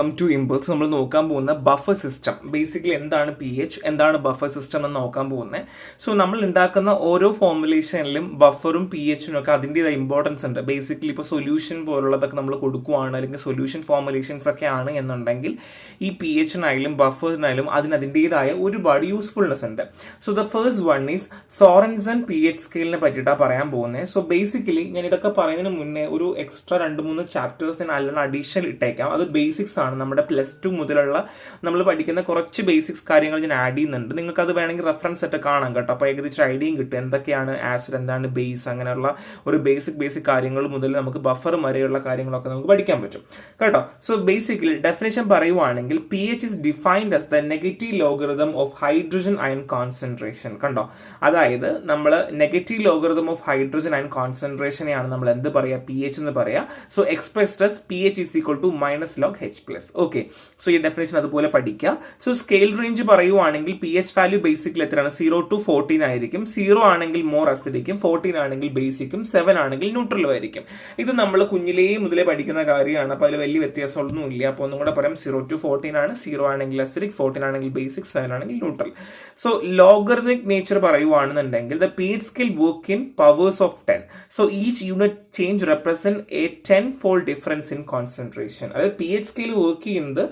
Welcome to impulse. നമ്മൾ നോക്കാൻ പോകുന്ന ബഫർ സിസ്റ്റം. ബേസിക്കലി എന്താണ് പി എച്ച്, എന്താണ് ബഫർ സിസ്റ്റം എന്ന് നോക്കാൻ പോകുന്നത്. സോ നമ്മൾ ഉണ്ടാക്കുന്ന ഓരോ ഫോർമുലേഷനിലും ബഫറും പി എച്ചിനും ഒക്കെ അതിൻ്റെതായ ഇമ്പോർട്ടൻസ് ഉണ്ട്. ബേസിക്കലി ഇപ്പോൾ സൊല്യൂഷൻ പോലുള്ളതൊക്കെ നമ്മൾ കൊടുക്കുവാണ്, അല്ലെങ്കിൽ സൊല്യൂഷൻ ഫോർമുലേഷൻസ് ഒക്കെ ആണ് എന്നുണ്ടെങ്കിൽ ഈ പി എച്ചിനായാലും ബഫറിനായാലും അതിൻ്റെതായ ഒരുപാട് യൂസ്ഫുൾനെസ് ഉണ്ട്. So the first one is Sorensen P H സ്കെയിലിനെ പറ്റിയിട്ടാണ് പറയാൻ പോകുന്നത്. സോ ബേസിക്കലി ഞാൻ ഇതൊക്കെ പറയുന്നതിന് മുന്നേ ഒരു എക്സ്ട്രാ 2-3 ചാപ്റ്റേഴ്സ് ഞാൻ അല്ലെങ്കിൽ അഡീഷണൽ ഇട്ടേക്കാം. അത് ബേസിക്സ് ആണ്, നമ്മുടെ +2 മുതലുള്ള നമ്മൾ പഠിക്കുന്ന കുറച്ച് ബേസിക്സ് കാര്യങ്ങൾ ഞാൻ ആഡ് ചെയ്യുന്നുണ്ട്. നിങ്ങൾക്ക് അത് വേണമെങ്കിൽ റെഫറൻസ് ആയിട്ട് കാണാം കേട്ടോ. അപ്പോൾ ഏകദേശം ഐഡിയയും കിട്ടും എന്തൊക്കെയാണ് ആസിഡ്, എന്താണ് ബേസ്, അങ്ങനെയുള്ള ഒരു ബേസിക് കാര്യങ്ങൾ മുതൽ നമുക്ക് ബഫർ വരെയുള്ള കാര്യങ്ങളൊക്കെ നമുക്ക് പഠിക്കാൻ പറ്റും കേട്ടോ. സോ ബേസിക്കലി ഡെഫിനേഷൻ പറയുവാണെങ്കിൽ P H is defined as the negative logarithm of hydrogen ion concentration. കണ്ടോ, അതായത് നമ്മൾ negative logarithm of hydrogen ion കോൺസെൻട്രേഷനെയാണ് നമ്മൾ എന്ത് പറയുക, പി എച്ച് എന്ന് പറയുക. So expressed as pH is equal to -log(H+). Okay, so ഈ ഡെഫിനേഷൻ അതുപോലെ പഠിക്കുക. സോ സ്കെയിൽ റേഞ്ച് പറയുവാണെങ്കിൽ പി എച്ച് വാല്യൂ ബേസിക്കലി എത്രയാണ്, 0 to 14 ആയിരിക്കും. 0 ആണെങ്കിൽ മോർ അസിഡിക്കും, 14 ആണെങ്കിൽ ബേസിക്കും, 7 ആണെങ്കിൽ ന്യൂട്രലും ആയിരിക്കും. ഇത് നമ്മൾ കുഞ്ഞിലേ മുതലേ പഠിക്കുന്ന കാര്യമാണ്. അപ്പോൾ അതിൽ വലിയ വ്യത്യാസമൊന്നും ഇല്ല. അപ്പോൾ ഒന്നും കൂടെ പറയാം, 0 to 14 ആണ്. 0 ആണെങ്കിൽ അസിഡിക്, 14 ആണെങ്കിൽ ബേസിക്, 7 ആണെങ്കിൽ ന്യൂട്രൽ. സോ ലോഗറിതമിക് നേച്ചർ പറയുവാണെന്നുണ്ടെങ്കിൽ the pH scale work in powers of 10. So each unit change represent a 10-fold difference in concentration. അതായത് പി എച്ച് സ്കെയിൽ വർക്ക് ചെയ്യുന്നത്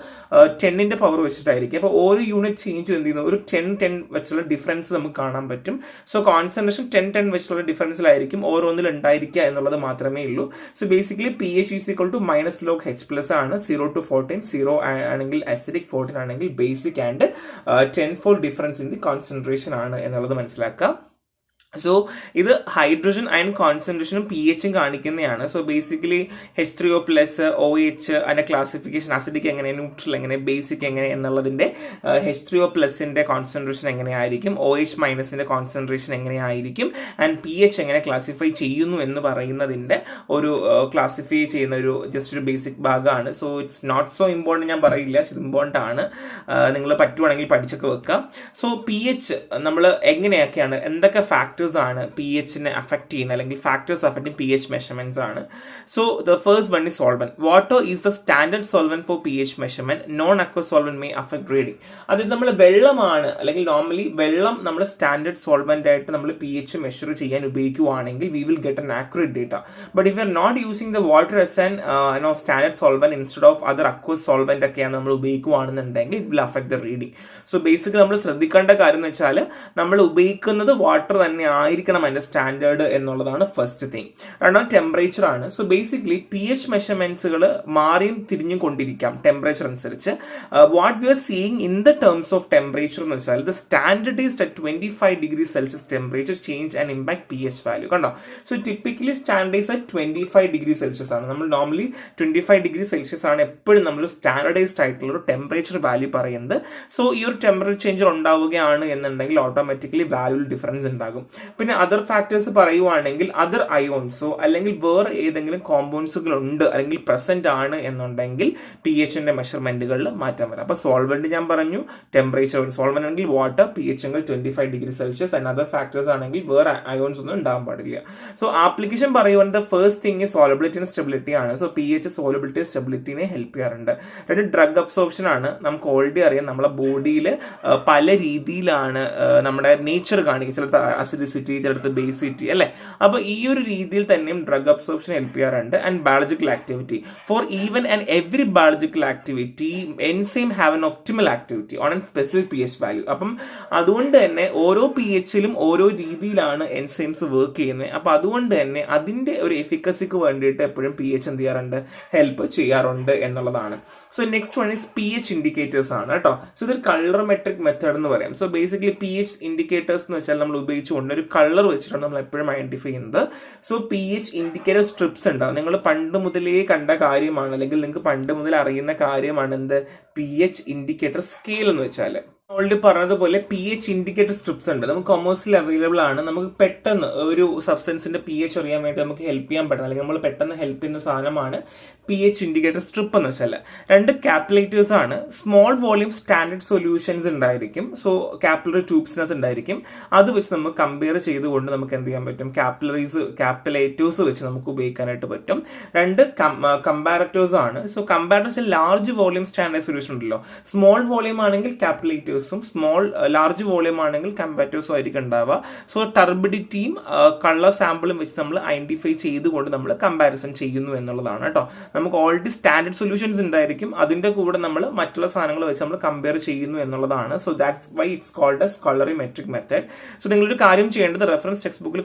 10ന്റെ പവർ വെച്ചിട്ടായിരിക്കും. അപ്പോൾ ഓരോ യൂണിറ്റ് ചേഞ്ച് എന്ത് ചെയ്യുന്നത് ഒരു 10 വെച്ചുള്ള ഡിഫറൻസ് നമുക്ക് കാണാൻ പറ്റും. സോ കോൺസെൻട്രേഷൻ 10 വെച്ചുള്ള ഡിഫറൻസിലായിരിക്കും ഓരോന്നിൽ ഉണ്ടായിരിക്കുക എന്നുള്ളത് മാത്രമേ ഉള്ളൂ. So basically P H is equal to -log(H+) ആണ്. 0 to 14, 0 ആണെങ്കിൽ അസിഡിക്, 14 ആണെങ്കിൽ basic, and 10-fold difference in the concentration ആണ് എന്നുള്ളത് മനസ്സിലാക്കാം. സോ ഇത് ഹൈഡ്രജൻ അയൺ കോൺസെൻട്രേഷനും പി എച്ചും കാണിക്കുന്നതാണ്. സോ ബേസിക്കലി H3O+, OH, അതിന്റെ ക്ലാസിഫിക്കേഷൻ അസിഡിക് എങ്ങനെ, ന്യൂട്രൽ എങ്ങനെ, ബേസിക് എങ്ങനെ എന്നുള്ളതിന്റെ H3O+ന്റെ കോൺസെൻട്രേഷൻ എങ്ങനെയായിരിക്കും, OH- കോൺസെൻട്രേഷൻ എങ്ങനെയായിരിക്കും, ആൻഡ് പി എച്ച് എങ്ങനെ ക്ലാസിഫൈ ചെയ്യുന്നു എന്ന് പറയുന്നതിന്റെ ഒരു ക്ലാസിഫൈ ചെയ്യുന്ന ഒരു ജസ്റ്റ് ഒരു ബേസിക് ഭാഗമാണ്. So it's not so important ഞാൻ പറയില്ല, ഇത് ഇമ്പോർട്ടൻ്റ് ആണ്. നിങ്ങൾ പറ്റുവാണെങ്കിൽ പഠിച്ചൊക്കെ വെക്കാം. സോ പി എച്ച് നമ്മൾ എങ്ങനെയൊക്കെയാണ്, എന്തൊക്കെ ഫാക്ടേഴ്സ് ആണ് പി എച്ചിനെ അഫക്ട് ചെയ്യുന്നത്, അല്ലെങ്കിൽ factors affecting P H measurements ആണ്. So the first one is solvent. Water is the standard solvent for P H measurement. Non aqueous solvent may affect reading. അത് നമ്മൾ വെള്ളമാണ്, അല്ലെങ്കിൽ നോർമലി വെള്ളം നമ്മൾ സ്റ്റാൻഡേർഡ് സോൾവെന്റ് ആയിട്ട് നമ്മൾ പി എച്ച് മെഷർ ചെയ്യാൻ ഉപയോഗിക്കുവാണെങ്കിൽ we will get an accurate data. But if you are not using the water as an standard solvent instead of other aqueous solvent ഒക്കെയാണ് നമ്മൾ ഉപയോഗിക്കുവാണെന്നുണ്ടെങ്കിൽ it will affect the reading. So basically നമ്മൾ ശ്രദ്ധിക്കേണ്ട കാര്യം എന്ന് വെച്ചാൽ നമ്മൾ ഉപയോഗിക്കുന്നത് വാട്ടർ തന്നെ ആയിരിക്കണം അതിന്റെ സ്റ്റാൻഡേർഡ് എന്നുള്ളതാണ് ഫസ്റ്റ് തിങ്. രണ്ടാമത് ടെമ്പറേച്ചർ ആണ്. സോ ബേസിക്കലി പി എച്ച് മെഷർമെന്റ്സുകൾ മാറിയും തിരിഞ്ഞും കൊണ്ടിരിക്കാം ടെമ്പറേച്ചർ അനുസരിച്ച്. What we are seeing in the terms of temperature എന്ന് വെച്ചാൽ the standardized at 25 degrees Celsius temperature change and impact P H value. കണ്ടോ, so typically standardize at 25 degrees Celsius ആണ്. നമ്മൾ നോർമലി 25 degrees Celsius ആണ് എപ്പോഴും നമ്മൾ standardised ആയിട്ടുള്ള ഒരു ടെമ്പറേച്ചർ വാല്യൂ പറയുന്നത്. സോ ഈ ഒരു ടെമ്പറേച്ചർ ചേഞ്ച് ഉണ്ടാവുകയാണ് എന്നുണ്ടെങ്കിൽ ഓട്ടോമാറ്റിക്കലി വാല്യൂ ഡിഫറൻസ് ഉണ്ടാകും. പിന്നെ അതർ ഫാക്ടേഴ്സ് പറയുവാണെങ്കിൽ അതർ അയോൺസോ അല്ലെങ്കിൽ വേറെ ഏതെങ്കിലും കോമ്പൗണ്ട്സുകൾ ഉണ്ട് അല്ലെങ്കിൽ പ്രസന്റ് ആണ് എന്നുണ്ടെങ്കിൽ പി എച്ചിന്റെ മെഷർമെന്റുകളിൽ മാറ്റം വരാം. അപ്പൊ സോൾവെന്റ് ഞാൻ പറഞ്ഞു, ടെമ്പറേച്ചർ സോൾവെന്റ് ആണെങ്കിൽ വാട്ടർ, പി എച്ച് എങ്കിൽ 25 degrees Celsius, and other factors ആണെങ്കിൽ വേറെ അയോൺസ് ഒന്നും ഉണ്ടാകാൻ പാടില്ല. സോ ആപ്ലിക്കേഷൻ പറയുവാൻ the first thing solubility and stability ആണ്. സോ പി എച്ച് സോളബിലിറ്റി സ്റ്റെബിലിറ്റിനെ ഹെൽപ്പ് ചെയ്യാറുണ്ട്. രണ്ട് ഡ്രഗ് അബ്സോർപ്ഷൻ ആണ്. നമുക്ക് ഓൾറെഡി അറിയാം നമ്മുടെ ബോഡിയിൽ പല രീതിയിലാണ് നമ്മുടെ നേച്ചർ കാണിക്കുക. ചിലപ്പോൾ അസിഡിസിറ്റി, ചിലടത്ത് ബേസിറ്റി അല്ലെ. അപ്പൊ ഈ ഒരു രീതിയിൽ തന്നെയും ഡ്രഗ് അബ്സോർപ്ഷൻ ഹെൽപ്പ് ചെയ്യാറുണ്ട്. And biological activity for even and every biological activity enzyme have an optimal activity on an specific P H value. അപ്പം അതുകൊണ്ട് തന്നെ ഓരോ പി എച്ചിലും ഓരോ രീതിയിലാണ് എൻസൈംസ് വർക്ക് ചെയ്യുന്നത്. അപ്പൊ അതുകൊണ്ട് തന്നെ അതിന്റെ ഒരു എഫിക്കസിക്ക് വേണ്ടിയിട്ട് എപ്പോഴും പി എച്ച് എന്ത് ചെയ്യാറുണ്ട്, ഹെൽപ്പ് ചെയ്യാറുണ്ട് എന്നുള്ളതാണ്. So next one is P H indicators ആണ് കേട്ടോ. സോ ഇതൊരു കളറമെട്രിക് മെത്തേഡ് എന്ന് പറയാം. So basically P H indicators എന്ന് വെച്ചാൽ നമ്മൾ ഉപയോഗിച്ചുകൊണ്ട് ഒരു കളർ വെച്ചിട്ടാണ് നമ്മൾ എപ്പോഴും ഐഡന്റിഫൈ ചെയ്യുന്നത്. So P H indicator strips ഉണ്ടാവും. നിങ്ങൾ പണ്ട് മുതലേ കണ്ട കാര്യമാണ്, അല്ലെങ്കിൽ നിങ്ങൾക്ക് പണ്ട് മുതൽ അറിയുന്ന കാര്യമാണ് എന്ത് പി എച്ച് ഇൻഡിക്കേറ്റർ സ്കെയിൽ എന്ന് വെച്ചാൽ. ഓൾറെഡി പറഞ്ഞതുപോലെ pH ഇൻഡിക്കേറ്റർ സ്ട്രിപ്സ് ഉണ്ട്, നമുക്ക് കൊമേഴ്സിൽ അവൈലബിൾ ആണ്. നമുക്ക് പെട്ടെന്ന് ഒരു സബ്സ്റ്റൻസിന്റെ pH അറിയാൻ വേണ്ടി നമുക്ക് ഹെൽപ്പ് ചെയ്യാൻ പറ്റുന്ന, അല്ലെങ്കിൽ നമ്മൾ പെട്ടെന്ന് ഹെൽപ്പ് ചെയ്യുന്ന സാധനമാണ് pH ഇൻഡിക്കേറ്റർ സ്ട്രിപ്പ് എന്ന് വെച്ചാൽ. 2 കാപ്പിലേറ്റേഴ്സ് ആണ്. സ്മോൾ വോളിയം സ്റ്റാൻഡേർഡ് സൊല്യൂഷൻസ് ഉണ്ടായിരിക്കും, സോ കാപ്പിലറി ട്യൂബ്സിനകത്ത് ഉണ്ടായിരിക്കും. അത് വെച്ച് നമുക്ക് കമ്പയർ ചെയ്തുകൊണ്ട് നമുക്ക് എന്ത് ചെയ്യാൻ പറ്റും, കാപ്പിലേറ്റേഴ്സ് വെച്ച് നമുക്ക് ഉപയോഗിക്കാനായിട്ട് പറ്റും. 2 കമ്പാരറ്റേഴ്സ് ആണ്. So comparators large volume standard solution ഉണ്ടല്ലോ, സ്മോൾ വോളിയം ആണെങ്കിൽ കാപ്പിലേറ്റേഴ്സും ലാർജ് വോളിയം ആണെങ്കിൽ കമ്പാരറ്റേഴ്സും ആയിരിക്കും ഉണ്ടാവുക. സോ ടർബിഡിറ്റിയും കളർ സാമ്പിളും വെച്ച് നമ്മൾ ഐഡന്റിഫൈ ചെയ്തുകൊണ്ട് നമ്മൾ കമ്പാരിസൺ ചെയ്യുന്നു എന്നുള്ളതാണ് കേട്ടോ. നമുക്ക് ഓൾറെഡി സ്റ്റാൻഡേർഡ് സൊല്യൂഷൻസ് ഉണ്ടായിരിക്കും, അതിന്റെ കൂടെ നമ്മൾ മറ്റുള്ള സാധനങ്ങൾ വെച്ച് നമ്മൾ കമ്പയർ ചെയ്യുന്നു എന്നുള്ളതാണ്. So that's why it's called as colorimetric method. So നിങ്ങളൊരു കാര്യം ചെയ്യേണ്ടത്, റെഫറൻസ് ടെക്സ്റ്റ് ബുക്കിൽ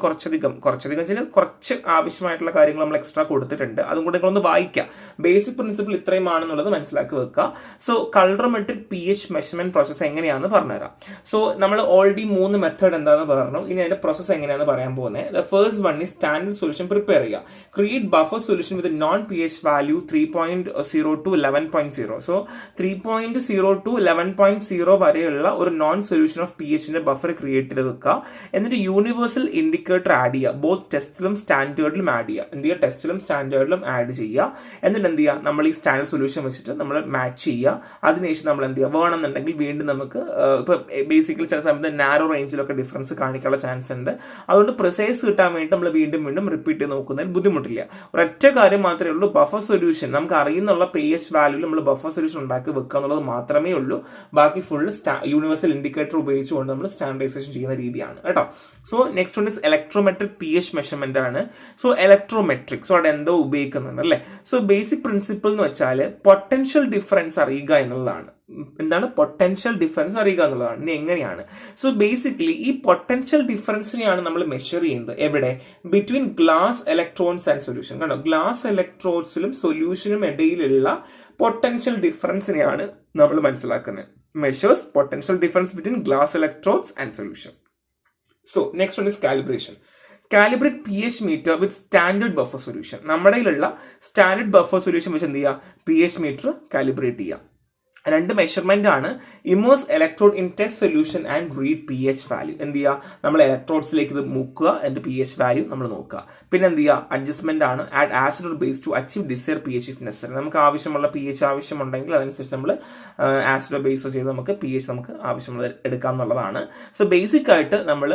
കുറച്ച് ആവശ്യമായിട്ടുള്ള കാര്യങ്ങൾ നമ്മൾ എക്സ്ട്രാ കൊടുത്തിട്ടുണ്ട്, അതും കൂടെ നിങ്ങളൊന്ന് വായിക്കുക. ബേസിക് പ്രിൻസിപ്പിൾ ഇത്രയുമാണെന്നുള്ളത് മനസ്സിലാക്കി വെക്കുക. സോ കളറിമെട്രിക് pH മെഷർമെന്റ് പ്രോസസ് എങ്ങനെയാണെന്ന് പറഞ്ഞുതരാം. സോ നമ്മൾ ഓൾറെഡി 3 മെത്തേഡ് എന്താണെന്ന് പറഞ്ഞു, ഇനി അതിന്റെ പ്രോസസ് എങ്ങനെയാണെന്ന് പറയാൻ പോകുന്നത്. The first one is standard solution prepare ചെയ്യുക. Create buffer solution with known pH value 3.0 to 11.0. So 3.0 to 11.0 വരെയുള്ള ഒരു നോൺ സൊല്യൂഷൻ ഓഫ് pHന്റെ ബഫർ ക്രിയേറ്റ് ചെയ്ത് വെക്കുക. എന്നിട്ട് യൂണിവേഴ്സൽ ഇൻഡിക്കേറ്റർ ആഡ് ചെയ്യുക. ബോത്ത് ടെസ്റ്റിലും സ്റ്റാൻഡേർഡിലും ആഡ് ചെയ്യുക. എന്ത് ചെയ്യുക, ടെസ്റ്റിലും സ്റ്റാൻഡേർഡിലും ആഡ് ചെയ്യുക. എന്നിട്ട് എന്ത് ചെയ്യുക, നമ്മൾ ഈ സ്റ്റാൻഡേർഡ് സൊല്യൂഷൻ വെച്ചിട്ട് നമ്മൾ മാച്ച് ചെയ്യുക. അതിനുശേഷം നമ്മൾ എന്ത് ചെയ്യുക, വേണമെന്നുണ്ടെങ്കിൽ വീണ്ടും നമുക്ക് ഇപ്പൊ ബേസിക്കലി ചില സമയത്ത് നാരോ റേഞ്ചിലൊക്കെ ഡിഫറൻസ് കാണിക്കാനുള്ള ചാൻസ് ഉണ്ട്. അതുകൊണ്ട് പ്രിസൈസ് കിട്ടാൻ വേണ്ടി നമ്മൾ വീണ്ടും റിപ്പീറ്റ് ചെയ്ത് നോക്കുന്നതിൽ ബുദ്ധിമുട്ടില്ല. ഒരൊറ്റ കാര്യം മാത്രമേ ഉള്ളൂ, ബഫർ സൊല്യൂഷൻ നമുക്ക് അറിയുന്നുള്ള pH വാല്യൂ നമ്മൾ ബഫർ സൊല്യൂഷൻ ഉണ്ടാക്കി വെക്കുക എന്നുള്ളത് മാത്രമേ ഉള്ളൂ. ബാക്കി ഫുള്ള് യൂണിവേഴ്സൽ ഇൻഡിക്കേറ്റർ ഉപയോഗിച്ചുകൊണ്ട് നമ്മൾ സ്റ്റാൻഡർഡൈസേഷൻ ചെയ്യുന്ന രീതിയാണ് കേട്ടോ. So next one is electrometric pH measurement ആണ്. സോ ഇലക്ട്രോമെട്രിക്, സോ അവിടെ എന്തോ ഉപയോഗിക്കുന്നുണ്ട് അല്ലേ. സോ ബേസിക് പ്രിൻസിപ്പിൾ എന്ന് വെച്ചാൽ പൊട്ടൻഷ്യൽ ഡിഫറൻസ് അറിയുക എന്നുള്ളതാണ്. എന്താണ് പൊട്ടൻഷ്യൽ ഡിഫറൻസ് അറിയുക എന്നുള്ളതാണ്. ഇനി എങ്ങനെയാണ്, സോ ബേസിക്കലി ഈ പൊട്ടൻഷ്യൽ ഡിഫറൻസിനെയാണ് നമ്മൾ മെഷർ ചെയ്യുന്നത്. എവിടെ, between glass electrons and solution. കണ്ടോ, ഗ്ലാസ് ഇലക്ട്രോഡ്സിലും സൊല്യൂഷനും ഇടയിലുള്ള പൊട്ടൻഷ്യൽ ഡിഫറൻസിനെയാണ് നമ്മൾ മനസ്സിലാക്കുന്നത്. Measures potential difference between glass electrodes and solution. So next one is calibration. Calibrate pH meter with standard buffer solution. നമ്മുടെ കയ്യിലുള്ള സ്റ്റാൻഡേർഡ് ബഫർ സൊല്യൂഷൻ വെച്ച് എന്ത് ചെയ്യുക, pH മീറ്റർ കാലിബ്രേറ്റ് ചെയ്യുക. 2 മെഷർമെന്റ് ആണ്. Immerse electrode in test solution and read pH value. എന്ത് ചെയ്യുക, നമ്മൾ ഇലക്ട്രോഡ്സിലേക്ക് ഇത് മുക്കുക, എന്നിട്ട് pH വാല്യൂ നമ്മൾ നോക്കുക. പിന്നെ എന്ത് ചെയ്യുക, അഡ്ജസ്റ്റ്മെന്റ് ആണ്. Add acid or base to achieve desire pH if necessary. നമുക്ക് ആവശ്യമുള്ള pH ആവശ്യമുണ്ടെങ്കിൽ അതനുസരിച്ച് നമ്മൾ ആസിഡോ ബേസോ ചെയ്ത് നമുക്ക് pH നമുക്ക് ആവശ്യമുള്ളത് എടുക്കാം എന്നുള്ളതാണ്. സോ ബേസിക് ആയിട്ട് നമ്മൾ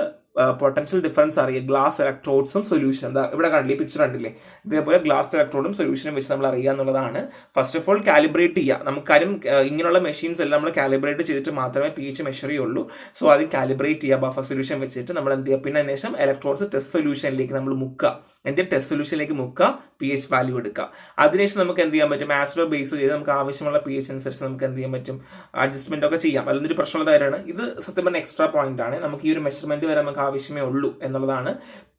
പൊട്ടൻഷ്യൽ ഡിഫറൻസ് അറിയുക ഗ്ലാസ് ഇലക്ട്രോഡ്സും സൊല്യൂഷൻ. എന്താ ഇവിടെ കണ്ടില്ലേ, പിക്ചർ കണ്ടില്ലേ, ഇതേപോലെ ഗ്ലാസ് ഇലക്ട്രോഡും സൊല്യൂഷനും വെച്ച് നമ്മൾ അറിയുക എന്നുള്ളതാണ്. ഫസ്റ്റ് ഓഫ് ഓൾ കാലിബ്രേറ്റ് ചെയ്യുക. നമുക്കാരും ഇങ്ങനെയുള്ള മെഷീൻസ് എല്ലാം നമ്മൾ കാലിബ്രേറ്റ് ചെയ്തിട്ട് മാത്രമേ pH മെഷർ ചെയ്യുള്ളൂ. സോ ആദ്യം കാലിബ്രേറ്റ് ചെയ്യുക ബഫർ സൊല്യൂഷൻ വെച്ചിട്ട് നമ്മൾ എന്ത് ചെയ്യുക, പിന്നെ അതിനുശേഷം ഇലക്ട്രോഡ്സ് ടെസ്റ്റ് സൊല്യൂഷനിലേക്ക് നമ്മൾ മുക്കുക. എന്നിട്ട് ടെസ്റ്റ് സൊല്യൂഷനിലേക്ക് മുക്കുക, pH വാല്യൂ എടുക്കുക. അതിനുശേഷം നമുക്ക് എന്ത് ചെയ്യാൻ പറ്റും, ആസിഡോ ബേസ് ചെയ്ത് നമുക്ക് ആവശ്യമുള്ള pH അനുസരിച്ച് നമുക്ക് എന്ത് ചെയ്യാൻ പറ്റും, അഡ്ജസ്റ്റ്മെന്റ് ഒക്കെ ചെയ്യാം. അതിലൊരു പ്രശ്നമുള്ള കാര്യമാണ് ഇത്. സത്യം പറഞ്ഞ എക്സ്ട്രാ പോയിന്റ് ആണ്. നമുക്ക് ഈ ഒരു മെഷർമെന്റ് വരെ നമുക്ക് ആവശ്യമേ ഉള്ളൂ എന്നുള്ളതാണ്.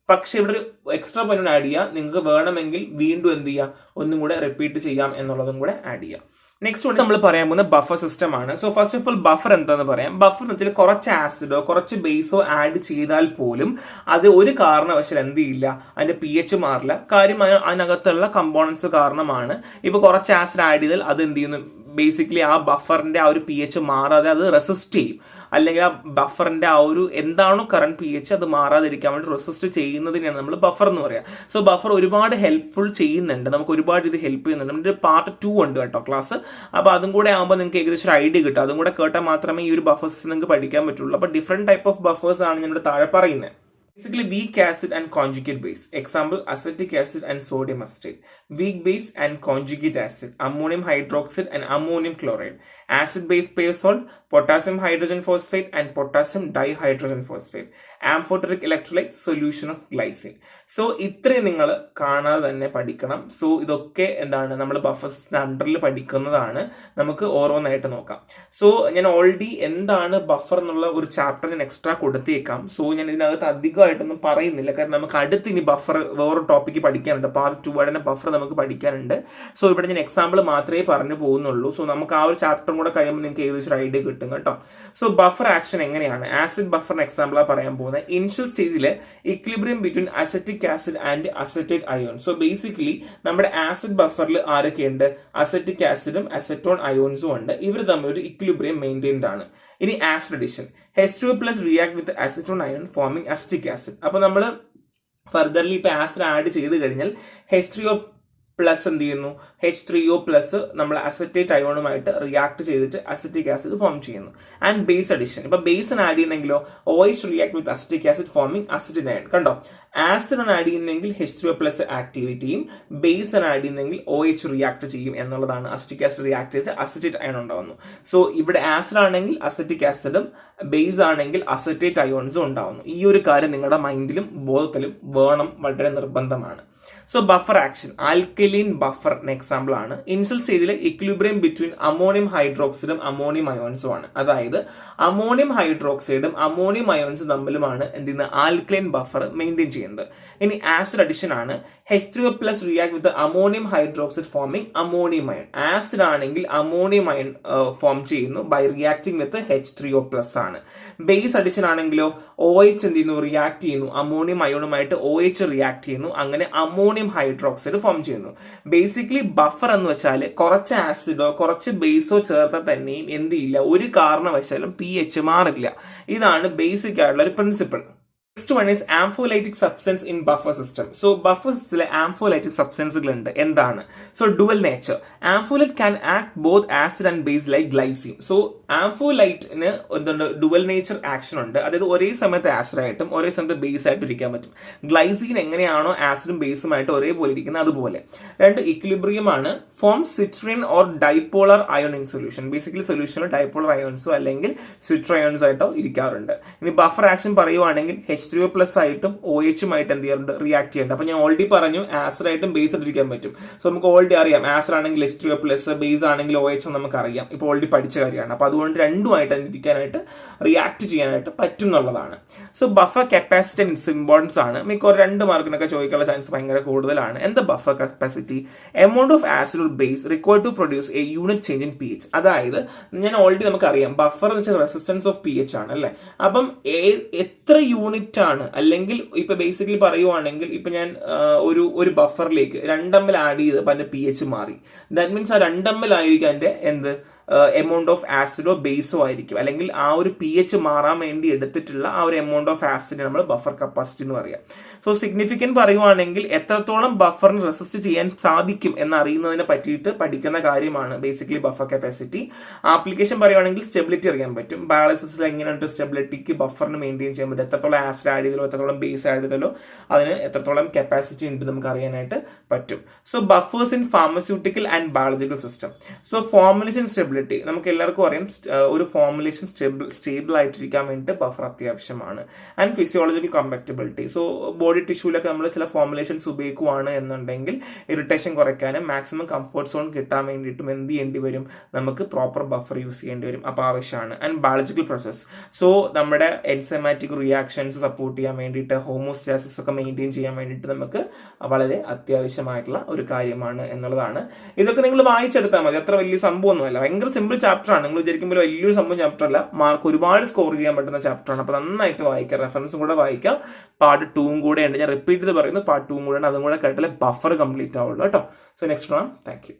പക്ഷെ ഇവിടെ ഒരു എക്സ്ട്രാ പോയിന്റ് ആഡ് ചെയ്യുക. നിങ്ങൾക്ക് വേണമെങ്കിൽ വീണ്ടും എന്ത് ചെയ്യുക, ഒന്നും കൂടെ റിപ്പീറ്റ് ചെയ്യാം എന്നുള്ളതും കൂടെ ആഡ് ചെയ്യുക. നെക്സ്റ്റ് വൺ നമ്മൾ പറയാൻ പോകുന്ന ബഫർ സിസ്റ്റം ആണ്. So first of all buffer എന്താണെന്ന് പറയാം. ബഫർ എന്ന് വെച്ചാൽ കുറച്ച് ആസിഡോ കുറച്ച് ബേസോ ആഡ് ചെയ്താൽ പോലും അത് ഒരു കാരണവശാൽ എന്ത് ചെയ്യില്ല, അതിന്റെ pH മാറില്ല. കാര്യം അതിനകത്തുള്ള കമ്പോണൻസ് കാരണമാണ്. ഇപ്പൊ കുറച്ച് ആസിഡ് ആഡ് ചെയ്താൽ അത് എന്ത് ചെയ്യുന്നു, ബേസിക്കലി ആ ബഫറിന്റെ ആ ഒരു pH മാറാതെ അത് റെസിസ്റ്റ് ചെയ്യും. അല്ലെങ്കിൽ ആ ബഫറിന്റെ ആ ഒരു എന്താണോ കറണ്ട് pH അത് മാറാതിരിക്കാൻ വേണ്ടി റെസിസ്റ്റ് ചെയ്യുന്നതിനാണ് നമ്മൾ ബഫർ എന്ന് പറയാം. സോ ബഫർ ഒരുപാട് ഹെൽപ്ഫുൾ ചെയ്യുന്നുണ്ട്, നമുക്ക് ഒരുപാട് ഇത് ഹെൽപ്പ് ചെയ്യുന്നുണ്ട്. നമ്മുടെ പാർട്ട് 2 ഉണ്ട് കേട്ടോ ക്ലാസ്. അപ്പോൾ അതും കൂടെ ആകുമ്പോൾ നിങ്ങൾക്ക് ഏകദേശം ഒരു ഐഡിയ കിട്ടും. അതും കൂടെ കേട്ടാൽ മാത്രമേ ഈ ഒരു ബഫേഴ്സ് നിങ്ങൾക്ക് പഠിക്കാൻ പറ്റുള്ളൂ. അപ്പോൾ ഡിഫറെന്റ് ടൈപ്പ് ഓഫ് ബഫേഴ്സ് ആണ് ഞാൻ താഴെ പറയുന്നത്. Basically, weak acid and conjugate base. Example, acetic acid and sodium acetate. Weak base and conjugate acid. Ammonium hydroxide and ammonium chloride. Acid base pair salt, potassium hydrogen phosphate and potassium dihydrogen phosphate. Amphoteric electrolyte, solution of glycine. So ഇത്രയും നിങ്ങൾ കാണാതെ തന്നെ പഠിക്കണം. So ഇതൊക്കെ എന്താണ് നമ്മൾ ബഫേഴ്സിന്റെ അണ്ടറിൽ പഠിക്കുന്നതാണ്. നമുക്ക് ഓരോന്നായിട്ട് നോക്കാം. സോ ഞാൻ ഓൾറെഡി എന്താണ് ബഫർ എന്നുള്ള ഒരു ചാപ്റ്റർ ഞാൻ എക്സ്ട്രാ കൊടുത്തേക്കാം. സോ ഞാൻ ഇതിനകത്ത് അധികമായിട്ടൊന്നും പറയുന്നില്ല, കാരണം നമുക്ക് അടുത്ത് ഇനി ബഫർ വേറൊരു ടോപ്പിക്ക് പഠിക്കാനുണ്ട്. പാർട്ട് 2 ആയിട്ട് ബഫർ നമുക്ക് പഠിക്കാനുണ്ട്. സോ ഇവിടെ ഞാൻ എക്സാമ്പിൾ മാത്രമേ പറഞ്ഞു പോകുന്നുള്ളൂ. സോ നമുക്ക് ആ ഒരു ചാപ്റ്ററും കൂടെ കഴിയുമ്പോൾ നിങ്ങൾക്ക് ഏകദേശം ഒരു ഐഡിയ കിട്ടും. കിട്ടും കേട്ടോ. സോ ബഫർ ആക്ഷൻ എങ്ങനെയാണ്, ആസിഡ് ബഫറിന് എക്സാമ്പിളാണ് പറയാൻ പോകുന്നത്. ഇനിഷ്യൽ സ്റ്റേജിൽ equilibrium between acetic acid and acetate ion. So basically നമ്മുടെ ആസിഡ് ബഫറിൽ ആരൊക്കെയുണ്ട്, അസറ്റിക് ആസിഡും അസറ്റോൺ അയോൺസും ഉണ്ട്. ഇവർ തമ്മിൽ ഒരു ഇക്വിലിബ്രിയം മെയിൻറ്റെയിൻഡ് ആണ്. ഇനി acid addition, H2O+ react with acetone ion forming acetic acid. അപ്പൊ നമ്മൾ ഫർദർലി ഇപ്പൊ ആസിഡ് ആഡ് ചെയ്ത് കഴിഞ്ഞാൽ H3O+ എന്ത് ചെയ്യുന്നു, H3O+ നമ്മൾ അസറ്റേറ്റ് അയോണുമായിട്ട് റിയാക്ട് ചെയ്തിട്ട് അസറ്റിക് ആസിഡ് ഫോം ചെയ്യുന്നു. ആൻഡ് ബേസ് അഡിഷൻ, ഇപ്പൊ ബേസ് ആഡ് ചെയ്യുന്നെങ്കിലോ OH react with acetic acid forming acetic ion. കണ്ടോ, ആസിഡ് ആണ് ആഡ് ചെയ്യുന്നെങ്കിൽ H3O+ ആക്ടിവേറ്റ് ചെയ്യും, ബേസ് ആണ് ആഡ് ചെയ്യുന്നെങ്കിൽ OH റിയാക്ട് ചെയ്യും എന്നുള്ളതാണ്. അസറ്റിക് ആസിഡ് റിയാക്ട് ചെയ്തിട്ട് അസറ്റേറ്റ് അയൺ ഉണ്ടാവുന്നു. സോ ഇവിടെ ആസിഡ് ആണെങ്കിൽ അസറ്റിക് ആസിഡും ബേസ് ആണെങ്കിൽ അസറ്റേറ്റ് അയോൺസും ഉണ്ടാവുന്നു. ഈ ഒരു കാര്യം നിങ്ങളുടെ മൈൻഡിലും ബോധത്തിലും വേണം, വളരെ നിർബന്ധമാണ്. സോ ബഫർ ആക്ഷൻ, ആൽക്കലീൻ ബഫറിന് എക്സാമ്പിൾ ആണ്. ഇനിഷ്യൽ സ്റ്റേജിൽ ഇക്വിലിബ്രിയം ബിറ്റ്വീൻ അമോണിയം ഹൈഡ്രോക്സൈഡും അമോണിയം അയോൺസും ആണ്. അതായത് അമോണിയം ഹൈഡ്രോക്സൈഡും അമോണിയം അയോൺസും തമ്മിലുമാണ് എന്ത് ചെയ്യുന്നത്, ആൽക്കലൈൻ ബഫർ മെയിൻറ്റെയിൻ ചെയ്യുന്നത്. ഇനി ആസിഡ് അഡിഷൻ ആണ്, H3O+ react with ammonium hydroxide forming ammonium ion. Acid ആണെങ്കിൽ അമോണിയം അയൺ ഫോം ചെയ്യുന്നു ബൈ റിയാക്ടിങ് വിത്ത് H3O+ ആണ്. ബേസ് അഡിഷൻ ആണെങ്കിലോ OH എന്ത് ചെയ്യുന്നു, റിയാക്ട് ചെയ്യുന്നു, അമോണിയം അയോണുമായിട്ട് OH റിയാക്ട് ചെയ്യുന്നു, അങ്ങനെ അമോണിയം ഹൈഡ്രോക്സൈഡ് ഫോം ചെയ്യുന്നു. ബേസിക്കലി ബഫർ എന്ന് വെച്ചാൽ കുറച്ച് ആസിഡോ കുറച്ച് ബേസോ ചേർത്താൽ തന്നെയും എന്ത് ചെയ്യില്ല, ഒരു കാരണവശാലും pH മാറില്ല. ഇതാണ് ബേസിക് ആയിട്ടുള്ള ഒരു principle. Next one is ampholytic substance in buffer system. So buffer system ampholytic substances ഉണ്ട്. എന്താണ്? So dual nature. Ampholyte can act both acid and base like glycine. So ampholyte-ന് dual nature action ഉണ്ട്. അതായത് ഒരേ സമയത്ത് acid ആയിട്ടും ഒരേ സമയത്ത് base ആയിട്ടും ഇരിക്കാൻ പറ്റും. ഗ്ലൈസീൻ എങ്ങനെയാണോ ആസിഡും ബേസുമായിട്ട് ഒരേപോലെ ഇരിക്കുന്നത് അതുപോലെ. രണ്ട് ഇക്വിലിബ്രിയം ആണ്, form zwitterion or dipolar ion in solution. Basically സൊല്യൂഷനിൽ ഡൈപോളർ അയോൺസോ അല്ലെങ്കിൽ സിട്രോ അയോൺസോ ആയിട്ടോ ഇരിക്കാറുണ്ട്. ഇനി ബഫർ ആക്ഷൻ പറയുവാണെങ്കിൽ H3O+ ആയിട്ടും OH-ഉമായിട്ട് എന്ത് ചെയ്യാറുണ്ട്, റിയാക്ട് ചെയ്യുന്നുണ്ട്. അപ്പൊ ഞാൻ ഓൾറെഡി പറഞ്ഞു ആസിഡ് ആയിട്ടും ബേസ് ഇട്ടിരിക്കാൻ പറ്റും. സോ നമുക്ക് ഓൾറെഡി അറിയാം, ആസിഡ് ആണെങ്കിൽ H3O+, ബേസ് ആണെങ്കിൽ OH നമുക്ക് അറിയാം, ഇപ്പോൾ ഓൾറെഡി പഠിച്ച കാര്യമാണ്. അപ്പൊ അതുകൊണ്ട് രണ്ടുമായിട്ട് ഇരിക്കാനായിട്ട് റിയാക്ട് ചെയ്യാനായിട്ട് പറ്റും എന്നുള്ളതാണ്. So buffer capacity and its importance ആണ്. മിക്ക 2 മാർക്കിനൊക്കെ ചോദിക്കാനുള്ള ചാൻസ് ഭയങ്കര കൂടുതലാണ്. എന്താ buffer capacity? Amount of acid or base required to produce a unit change in pH. അതായത് ഞാൻ ഓൾറെഡി നമുക്കറിയാം ബഫർ എന്ന് വെച്ചാൽ റെസിസ്റ്റൻസ് ഓഫ് pH ആണ് അല്ലേ. അപ്പം എത്ര യൂണിറ്റ് ആണ്, അല്ലെങ്കിൽ ഇപ്പൊ ബേസിക്കലി പറയുവാണെങ്കിൽ ഇപ്പൊ ഞാൻ ഒരു ബഫറിലേക്ക് 2 ml ആഡ് ചെയ്ത് അതിന്റെ pH മാറി. ദാറ്റ് മീൻസ് ആ 2 ml ആയിരിക്കും അതിന്റെ എന്ത് എമൗണ്ട് ഓഫ് ആസിഡോ ബേസോ ആയിരിക്കും, അല്ലെങ്കിൽ ആ ഒരു pH മാറാൻ വേണ്ടി എടുത്തിട്ടുള്ള ആ ഒരു എമൗണ്ട് ഓഫ് ആസിഡ് നമ്മൾ ബഫർ കപ്പാസിറ്റി എന്ന് പറയാം. സോ സിഗ്നിഫിക്കൻറ്റ് പറയുവാണെങ്കിൽ എത്രത്തോളം ബഫറിന് റെസിസ്റ്റ് ചെയ്യാൻ സാധിക്കും എന്നറിയുന്നതിനെ പറ്റിയിട്ട് പഠിക്കുന്ന കാര്യമാണ് ബേസിക്കലി ബഫർ കപ്പാസിറ്റി. ആപ്ലിക്കേഷൻ പറയുവാണെങ്കിൽ സ്റ്റെബിലിറ്റി അറിയാൻ പറ്റും. ബയോളജിസിൽ എങ്ങനെയുണ്ട് സ്റ്റെബിലിറ്റിക്ക് ബഫറിന് മെയിൻറ്റെയിൻ ചെയ്യാൻ പറ്റും. എത്രത്തോളം ആസിഡ് ആഡ് ചെയ്തല്ലോ എത്രത്തോളം ബേസ് ആഡ് ചെയ്തല്ലോ അതിന് എത്രത്തോളം കപ്പാസിറ്റി ഉണ്ട് നമുക്ക് അറിയാനായിട്ട് പറ്റും. So buffers in pharmaceutical and biological system. So formulation stability നമുക്ക് എല്ലാവർക്കും അറിയാം, ഒരു ഫോർമുലേഷൻ സ്റ്റേബിൾ ആയിട്ടിരിക്കാൻ വേണ്ടി ബഫർ അത്യാവശ്യമാണ്. And physiological compatibility. So body ടിഷ്യൂലൊക്കെ നമ്മൾ ചില ഫോർമുലേഷൻസ് ഉപയോഗിക്കുകയാണ് എന്നുണ്ടെങ്കിൽ ഇറിറ്റേഷൻ കുറയ്ക്കാനും മാക്സിമം കംഫർട്ട് സോൺ കിട്ടാൻ വേണ്ടിയിട്ടും എന്ത് ചെയ്യേണ്ടി വരും, നമുക്ക് പ്രോപ്പർ ബഫർ യൂസ് ചെയ്യേണ്ടി വരും. അപ്പോൾ ആവശ്യമാണ്. And biological process. സോ നമ്മുടെ എൻസൈമാറ്റിക് റിയാക്ഷൻസ് സപ്പോർട്ട് ചെയ്യാൻ വേണ്ടിയിട്ട് ഹോമോസ്റ്റാസിസ് ഒക്കെ മെയിൻറ്റെയിൻ ചെയ്യാൻ വേണ്ടിയിട്ട് നമുക്ക് വളരെ അത്യാവശ്യമായിട്ടുള്ള ഒരു കാര്യമാണ് എന്നുള്ളതാണ്. ഇതൊക്കെ നിങ്ങൾ വായിച്ചെടുത്താൽ മതി, അത്ര വലിയ സംഭവമൊന്നുമല്ല, ഭയങ്കര സിമ്പിൾ ചാപ്റ്റർ ആണ്. നിങ്ങൾ വിചാരിക്കുമ്പോൾ വലിയൊരു സംഭവം ചാപ്റ്റർ അല്ല, മാർക്ക് ഒരുപാട് സ്കോർ ചെയ്യാൻ പറ്റുന്ന ചാപ്റ്റർ ആണ്. അപ്പോൾ നന്നായിട്ട് വായിക്കാം, റെഫറൻസും കൂടെ വായിക്കാം. പാർട്ട് 2 കൂടെ ഉണ്ട്, ഞാൻ റിപ്പീറ്റ് ചെയ്ത് പറയുന്നു, പാർട്ട് 2 കൂടെ ഉണ്ട്, അതും കൂടെ കേട്ടാലേ ബഫർ കംപ്ലീറ്റ് ആവുള്ളൂ കേട്ടോ. സോ നെക്സ്റ്റ് കാണാം. Thank you.